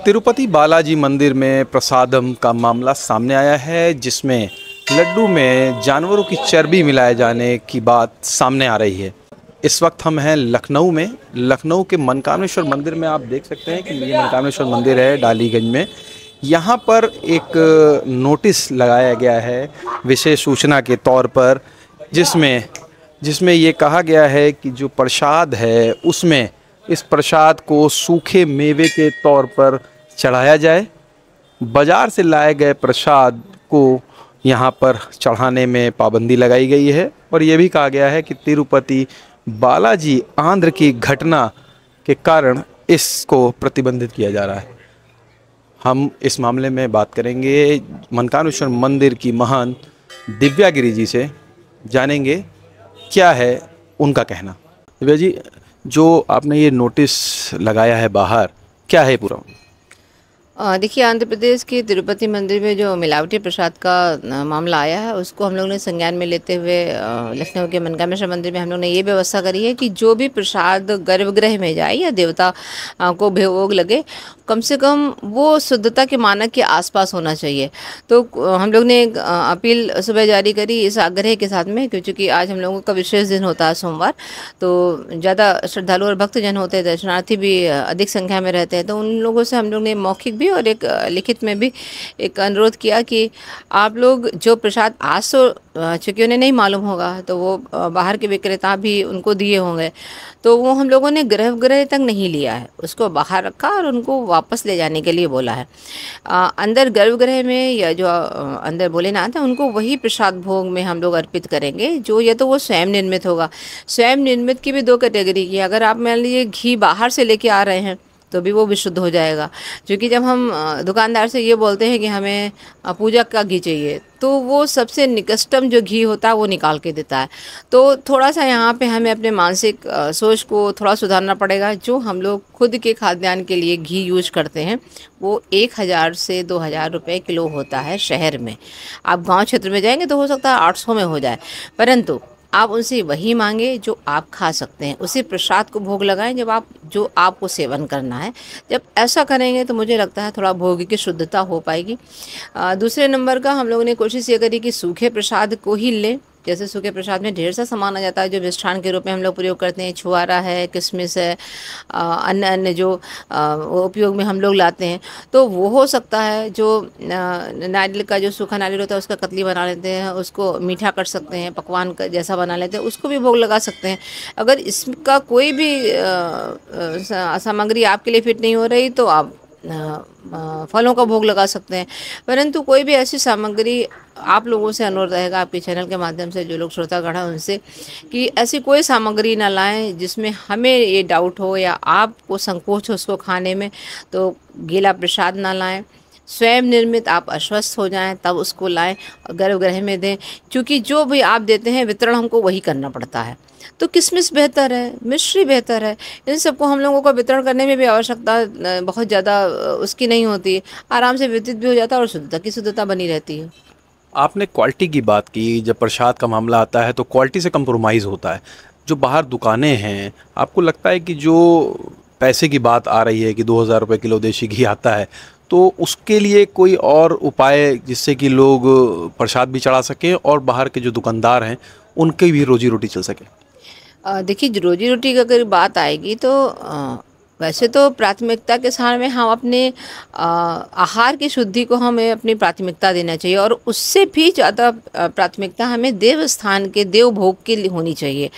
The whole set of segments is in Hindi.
तिरुपति बालाजी मंदिर में प्रसादम का मामला सामने आया है, जिसमें लड्डू में जानवरों की चर्बी मिलाए जाने की बात सामने आ रही है। इस वक्त हम हैं लखनऊ में। लखनऊ के मनकामेश्वर मंदिर में आप देख सकते हैं कि ये मनकामेश्वर मंदिर है डालीगंज में। यहाँ पर एक नोटिस लगाया गया है विशेष सूचना के तौर पर, जिसमें ये कहा गया है कि जो प्रसाद है उसमें इस प्रसाद को सूखे मेवे के तौर पर चढ़ाया जाए। बाज़ार से लाए गए प्रसाद को यहाँ पर चढ़ाने में पाबंदी लगाई गई है और ये भी कहा गया है कि तिरुपति बालाजी आंध्र की घटना के कारण इसको प्रतिबंधित किया जा रहा है। हम इस मामले में बात करेंगे मनकामेश्वर मंदिर की महान दिव्या गिरी जी से, जानेंगे क्या है उनका कहना। दिव्या जी, जो आपने ये नोटिस लगाया है बाहर, क्या है पूरा? देखिए, आंध्र प्रदेश के तिरुपति मंदिर में जो मिलावटी प्रसाद का मामला आया है, उसको हम लोग ने संज्ञान में लेते हुए लखनऊ के मनकामेश्वर मंदिर में हम लोग ने ये व्यवस्था करी है कि जो भी प्रसाद गर्भगृह में जाए या देवता को भोग लगे, कम से कम वो शुद्धता के मानक के आसपास होना चाहिए। तो हम लोग ने एक अपील सुबह जारी करी इस आग्रह के साथ में, क्योंकि आज हम लोगों का विशेष दिन होता है सोमवार, तो ज़्यादा श्रद्धालु और भक्तजन होते हैं, दर्शनार्थी भी अधिक संख्या में रहते हैं। तो उन लोगों से हम लोग ने मौखिक भी और एक लिखित में भी एक अनुरोध किया कि आप लोग जो प्रसाद आज तो चूँकि उन्हें नहीं मालूम होगा, तो वो बाहर के विक्रेता भी उनको दिए होंगे, तो वो हम लोगों ने गर्भगृह तक नहीं लिया है, उसको बाहर रखा और उनको वापस ले जाने के लिए बोला है। अंदर गर्भगृह में या जो अंदर भोलेनाथ है, उनको वही प्रसाद भोग में हम लोग अर्पित करेंगे, जो या तो वो स्वयं निर्मित होगा। स्वयं निर्मित की भी दो कैटेगरी की, अगर आप मान लीजिए घी बाहर से लेके आ रहे हैं तो भी वो विशुद्ध हो जाएगा, क्योंकि जब हम दुकानदार से ये बोलते हैं कि हमें पूजा का घी चाहिए, तो वो सबसे निकटतम जो घी होता है वो निकाल के देता है। तो थोड़ा सा यहाँ पे हमें अपने मानसिक सोच को थोड़ा सुधारना पड़ेगा। जो हम लोग खुद के खाद्यान्न के लिए घी यूज करते हैं, वो 1000 से 2000 रुपये किलो होता है शहर में। आप गाँव क्षेत्र में जाएंगे तो हो सकता है 800 में हो जाए, परंतु आप उनसे वही मांगे जो आप खा सकते हैं, उसी प्रसाद को भोग लगाएं जो आपको सेवन करना है। जब ऐसा करेंगे तो मुझे लगता है थोड़ा भोग की शुद्धता हो पाएगी। दूसरे नंबर का हम लोगों ने कोशिश ये करी कि सूखे प्रसाद को ही लें। जैसे सूखे प्रसाद में ढेर सा सामान आ जाता है जो मिष्ठान के रूप में हम लोग प्रयोग करते हैं, छुआरा है, किशमिश है, अन्य जो वो उपयोग में हम लोग लाते हैं, तो वो हो सकता है। जो नारियल का जो सूखा नारियल होता है उसका कतली बना लेते हैं, उसको मीठा कर सकते हैं, पकवान का जैसा बना लेते हैं, उसको भी भोग लगा सकते हैं। अगर इसका कोई भी सामग्री आपके लिए फिट नहीं हो रही तो आप फलों का भोग लगा सकते हैं। परंतु कोई भी ऐसी सामग्री, आप लोगों से अनुरोध रहेगा आपके चैनल के माध्यम से, जो लोग श्रोतागण हैं उनसे, कि ऐसी कोई सामग्री ना लाएं जिसमें हमें ये डाउट हो या आपको संकोच हो उसको खाने में। तो गीला प्रसाद ना लाएं, स्वयं निर्मित आप अस्वस्थ हो जाएं तब उसको लाएं और गर्भगृह में दें, क्योंकि जो भी आप देते हैं वितरण हमको वही करना पड़ता है। तो किशमिश बेहतर है, मिश्री बेहतर है, इन सबको हम लोगों को वितरण करने में भी आवश्यकता बहुत ज़्यादा उसकी नहीं होती, आराम से वितरित भी हो जाता है और शुद्धता की शुद्धता बनी रहती है। आपने क्वालिटी की बात की, जब प्रसाद का मामला आता है तो क्वालिटी से कंप्रोमाइज़ होता है। जो बाहर दुकानें हैं, आपको लगता है कि जो पैसे की बात आ रही है कि 2000 रुपये किलो देशी घी आता है, तो उसके लिए कोई और उपाय जिससे कि लोग प्रसाद भी चढ़ा सकें और बाहर के जो दुकानदार हैं उनकी भी रोजी रोटी चल सके? देखिए, रोजी रोटी की अगर बात आएगी तो वैसे तो प्राथमिकता के साथ में हम अपने आहार की शुद्धि को हमें अपनी प्राथमिकता देना चाहिए, और उससे भी ज़्यादा प्राथमिकता हमें देव स्थान के देव भोग के लिए होनी चाहिए।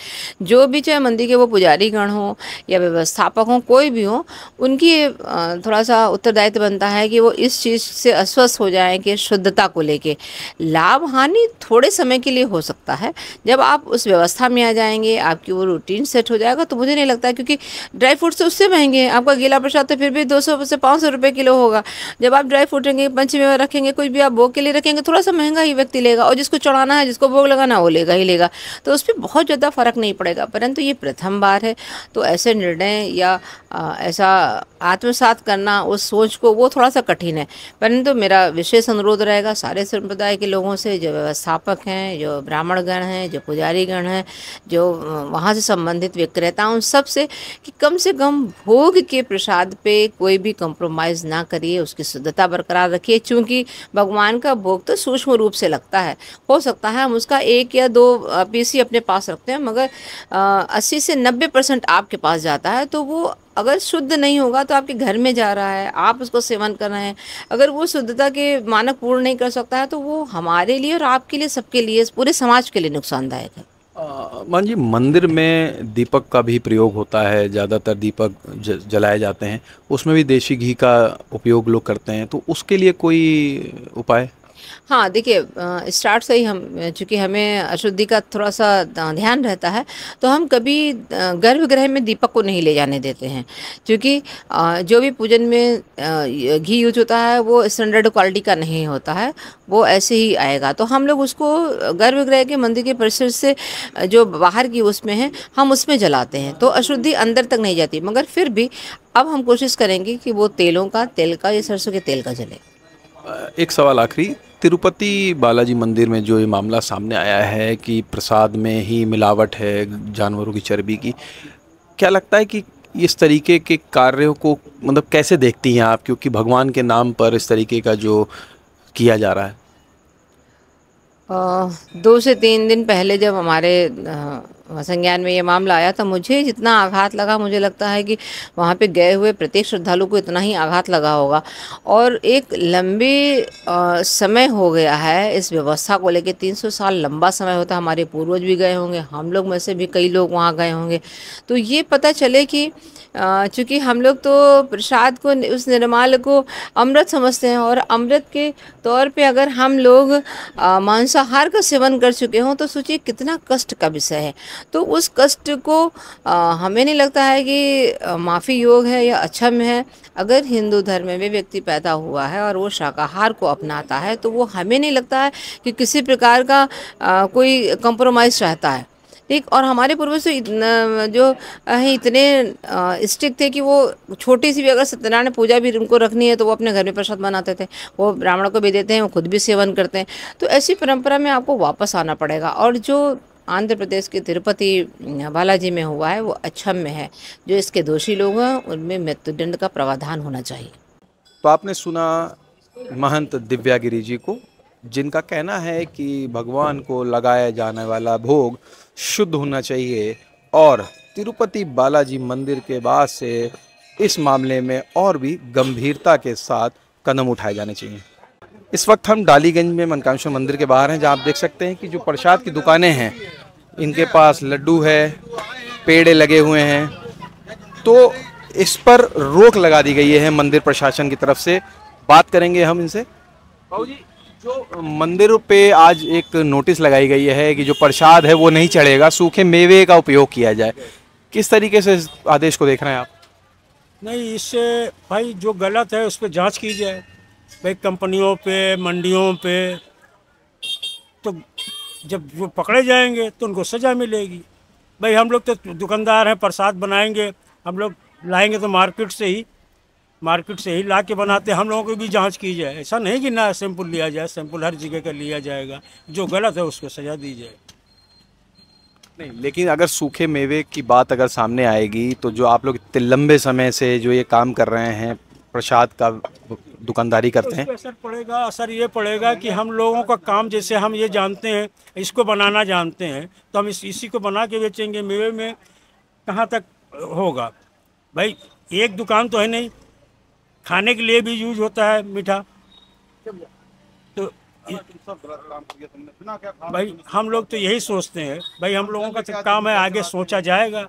जो भी, चाहे मंदिर के वो पुजारीगण हो या व्यवस्थापक हो, कोई भी हो, उनकी थोड़ा सा उत्तरदायित्व बनता है कि वो इस चीज़ से अस्वस्थ हो जाएं कि शुद्धता को लेके। लाभ हानि थोड़े समय के लिए हो सकता है, जब आप उस व्यवस्था में आ जाएंगे, आपकी वो रूटीन सेट हो जाएगा, तो मुझे नहीं लगता है, क्योंकि ड्राई फ्रूट से उससे महंगे आपका गीला प्रसाद तो फिर भी 200 से 500 रुपये किलो होगा। जब आप ड्राई फ्रूट रखेंगे, पंचमेवा रखेंगे, कुछ भी आप भोग के लिए रखेंगे, थोड़ा सा महंगा ही व्यक्ति लेगा, और जिसको चढ़ाना है, जिसको भोग लगाना, वो लेगा ही लेगा। तो उस पर बहुत ज़्यादा फर्क नहीं पड़ेगा। परंतु ये प्रथम बार है, तो ऐसे निर्णय या ऐसा आत्मसात करना उस सोच को, वो थोड़ा सा कठिन है। परंतु मेरा विशेष अनुरोध रहेगा सारे संप्रदाय के लोगों से, जो व्यवस्थापक हैं, जो ब्राह्मणगण हैं, जो पुजारीगण हैं, जो वहाँ से संबंधित विक्रेता, उन सब से, कि कम से कम भोग भोग के प्रसाद पे कोई भी कॉम्प्रोमाइज़ ना करिए, उसकी शुद्धता बरकरार रखिए। चूँकि भगवान का भोग तो सूक्ष्म रूप से लगता है, हो सकता है हम उसका 1 या 2 पीस ही अपने पास रखते हैं, मगर 80 से 90% आपके पास जाता है। तो वो अगर शुद्ध नहीं होगा तो आपके घर में जा रहा है, आप उसको सेवन कर रहे हैं, अगर वो शुद्धता के मानक पूर्ण नहीं कर सकता है तो वो हमारे लिए और आपके लिए, सबके लिए, पूरे समाज के लिए नुकसानदायक है। मान जी, मंदिर में दीपक का भी प्रयोग होता है, ज़्यादातर दीपक जलाए जाते हैं, उसमें भी देशी घी का उपयोग लोग करते हैं, तो उसके लिए कोई उपाय? हाँ, देखिए स्टार्ट से ही हम, चूँकि हमें अशुद्धि का थोड़ा-सा ध्यान रहता है, तो हम कभी गर्भगृह में दीपक को नहीं ले जाने देते हैं। क्योंकि जो भी पूजन में घी यूज़ होता है वो स्टैंडर्ड क्वालिटी का नहीं होता है, वो ऐसे ही आएगा। तो हम लोग उसको गर्भगृह के मंदिर के परिसर से जो बाहर की उसमें है, हम उसमें जलाते हैं, तो अशुद्धि अंदर तक नहीं जाती। मगर फिर भी अब हम कोशिश करेंगे कि वो तेल का या सरसों के तेल का जले। एक सवाल आखिरी, तिरुपति बालाजी मंदिर में जो ये मामला सामने आया है कि प्रसाद में ही मिलावट है जानवरों की चर्बी की, क्या लगता है कि इस तरीके के कार्यों को मतलब कैसे देखती हैं आप, क्योंकि भगवान के नाम पर इस तरीके का जो किया जा रहा है? 2 से 3 दिन पहले जब हमारे संज्ञान में ये मामला आया, तो मुझे जितना आघात लगा, मुझे लगता है कि वहाँ पे गए हुए प्रत्येक श्रद्धालु को इतना ही आघात लगा होगा। और एक लंबे समय हो गया है इस व्यवस्था को लेके, 300 साल लंबा समय होता है, हमारे पूर्वज भी गए होंगे, हम लोग में से भी कई लोग वहाँ गए होंगे। तो ये पता चले कि चूँकि हम लोग तो प्रसाद को, उस निर्माल को अमृत समझते हैं, और अमृत के तौर पे अगर हम लोग मांसाहार का सेवन कर चुके हों तो सोचिए कितना कष्ट का विषय है। तो उस कष्ट को हमें नहीं लगता है कि माफ़ी योग है या अक्षम है। अगर हिंदू धर्म में व्यक्ति पैदा हुआ है और वो शाकाहार को अपनाता है, तो वो हमें नहीं लगता है कि किसी प्रकार का कोई कंप्रोमाइज़ चाहता है। ठीक, और हमारे पूर्वज तो जो है इतने स्ट्रिक्ट थे कि वो छोटी सी भी अगर सत्यनारायण पूजा भी उनको रखनी है तो वो अपने घर में प्रसाद बनाते थे, वो ब्राह्मणों को भी देते हैं, वो खुद भी सेवन करते हैं। तो ऐसी परंपरा में आपको वापस आना पड़ेगा। और जो आंध्र प्रदेश के तिरुपति बालाजी में हुआ है वो अक्षम्य है। जो इसके दोषी लोग हैं उनमें मृत्युदंड का प्रावधान होना चाहिए। तो आपने सुना महंत दिव्यागिरी जी को, जिनका कहना है कि भगवान को लगाया जाने वाला भोग शुद्ध होना चाहिए, और तिरुपति बालाजी मंदिर के बाद से इस मामले में और भी गंभीरता के साथ कदम उठाए जाने चाहिए। इस वक्त हम डालीगंज में मनकामेश्वर मंदिर के बाहर हैं, जहां आप देख सकते हैं कि जो प्रसाद की दुकानें हैं, इनके पास लड्डू है, पेड़े लगे हुए हैं, तो इस पर रोक लगा दी गई है मंदिर प्रशासन की तरफ से। बात करेंगे हम इनसे। बाबू जी, जो मंदिरों पे आज एक नोटिस लगाई गई है कि जो प्रसाद है वो नहीं चढ़ेगा, सूखे मेवे का उपयोग किया जाए, किस तरीके से इस आदेश को देख रहे हैं आप? नहीं, इससे भाई जो गलत है उस पर जांच की जाए। भाई कंपनियों पे, मंडियों पे तो जब वो पकड़े जाएंगे तो उनको सज़ा मिलेगी। भाई हम लोग तो दुकानदार हैं, प्रसाद बनाएंगे, हम लोग लाएंगे तो मार्केट से ही ला के बनाते हैं। हम लोगों की भी जांच की जाए। ऐसा नहीं कि ना सैंपल लिया जाए, सैंपल हर जगह का लिया जाएगा। जो गलत है उसको सज़ा दी जाए। नहीं, लेकिन अगर सूखे मेवे की बात अगर सामने आएगी तो जो आप लोग इतने लंबे समय से जो ये काम कर रहे हैं, प्रसाद का दुकानदारी करते हैं, असर ये पड़ेगा कि हम लोगों का काम, जैसे हम ये जानते हैं, इसको बनाना जानते हैं, तो हम इसी को बना के बेचेंगे। मेवे में कहाँ तक होगा भाई? एक दुकान तो है नहीं, खाने के लिए भी यूज होता है मीठा। तो भाई हम लोग तो यही सोचते हैं, भाई हम लोगों का तो काम है, आगे सोचा जाएगा।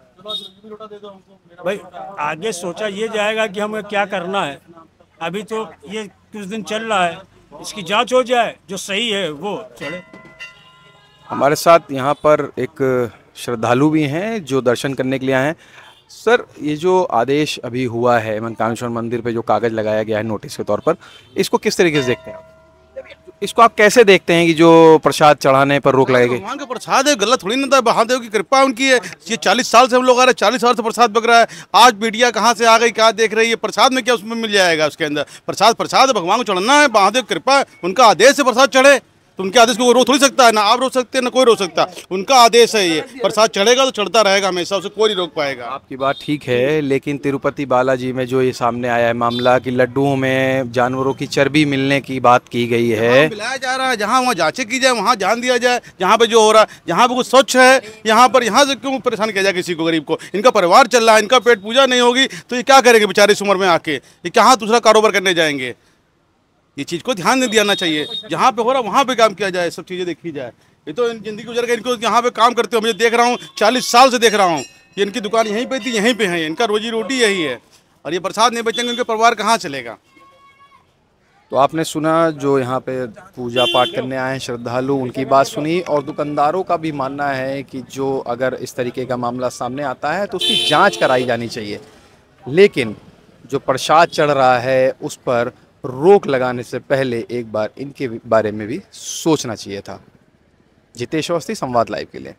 भाई आगे सोचा ये जाएगा कि हमें क्या करना है। अभी तो ये कुछ दिन चल रहा है, इसकी जांच हो जाए, जो सही है वो चले। हमारे साथ यहाँ पर एक श्रद्धालु भी हैं जो दर्शन करने के लिए आए हैं। सर, ये जो आदेश अभी हुआ है मनकामेश्वर मंदिर पे, जो कागज लगाया गया है नोटिस के तौर पर, इसको किस तरीके से देखते हैं आप? इसको आप कैसे देखते हैं कि जो प्रसाद चढ़ाने पर रोक लगाई गई? भगवान का प्रसाद है, गलत थोड़ी ना था। महादेव की कृपा उनकी है। ये 40 साल से हम लोग आ रहे हैं, 40 साल से प्रसाद बक रहा है। आज मीडिया कहाँ से आ गई, क्या देख रही है? प्रसाद में क्या उसमें मिल जाएगा? उसके अंदर प्रसाद है, भगवान को चढ़ना है, महादेव कृपा है, उनका आदेश से प्रसाद चढ़े। तो उनके आदेश को रोक थोड़ी सकता है, ना आप रोक सकते हैं ना कोई रोक सकता। उनका आदेश है, ये प्रसाद चढ़ेगा तो चढ़ता रहेगा हमेशा, उसे कोई नहीं रोक पाएगा। आपकी बात ठीक है, लेकिन तिरुपति बालाजी में जो ये सामने आया है मामला कि लड्डुओं में जानवरों की चर्बी मिलने की बात की गई है, मिलाया जा रहा है, जहाँ वहाँ जांचें की जाए, वहाँ ध्यान दिया जाए। जहाँ पे जो हो रहा है, जहाँ पे कुछ स्वच्छ है, यहाँ से क्यों परेशान किया जाए किसी को? गरीब को, इनका परिवार चल रहा है, इनका पेट पूजा नहीं होगी तो ये क्या करेंगे बेचारे इस उम्र में आके? ये कहाँ दूसरा कारोबार करने जाएंगे? ये चीज़ को ध्यान नहीं दिया चाहिए। जहाँ पे हो रहा है वहाँ पे काम किया जाए, सब चीज़ें देखी जाए। ये तो जिंदगी गुजर गई, इनको यहाँ पे काम करते हो मैं देख रहा हूँ, 40 साल से देख रहा हूँ। ये इनकी दुकान यहीं पे थी, यहीं पे है, इनका रोजी रोटी यही है। और ये प्रसाद नहीं बेचेंगे, उनके परिवार कहाँ चलेगा? तो आपने सुना जो यहाँ पे पूजा पाठ करने आए हैं श्रद्धालु, उनकी बात सुनी। और दुकानदारों का भी मानना है कि जो अगर इस तरीके का मामला सामने आता है तो उसकी जांच कराई जानी चाहिए, लेकिन जो प्रसाद चढ़ रहा है उस पर रोक लगाने से पहले एक बार इनके बारे में भी सोचना चाहिए था। जितेश अवस्थी, संवाद लाइव के लिए।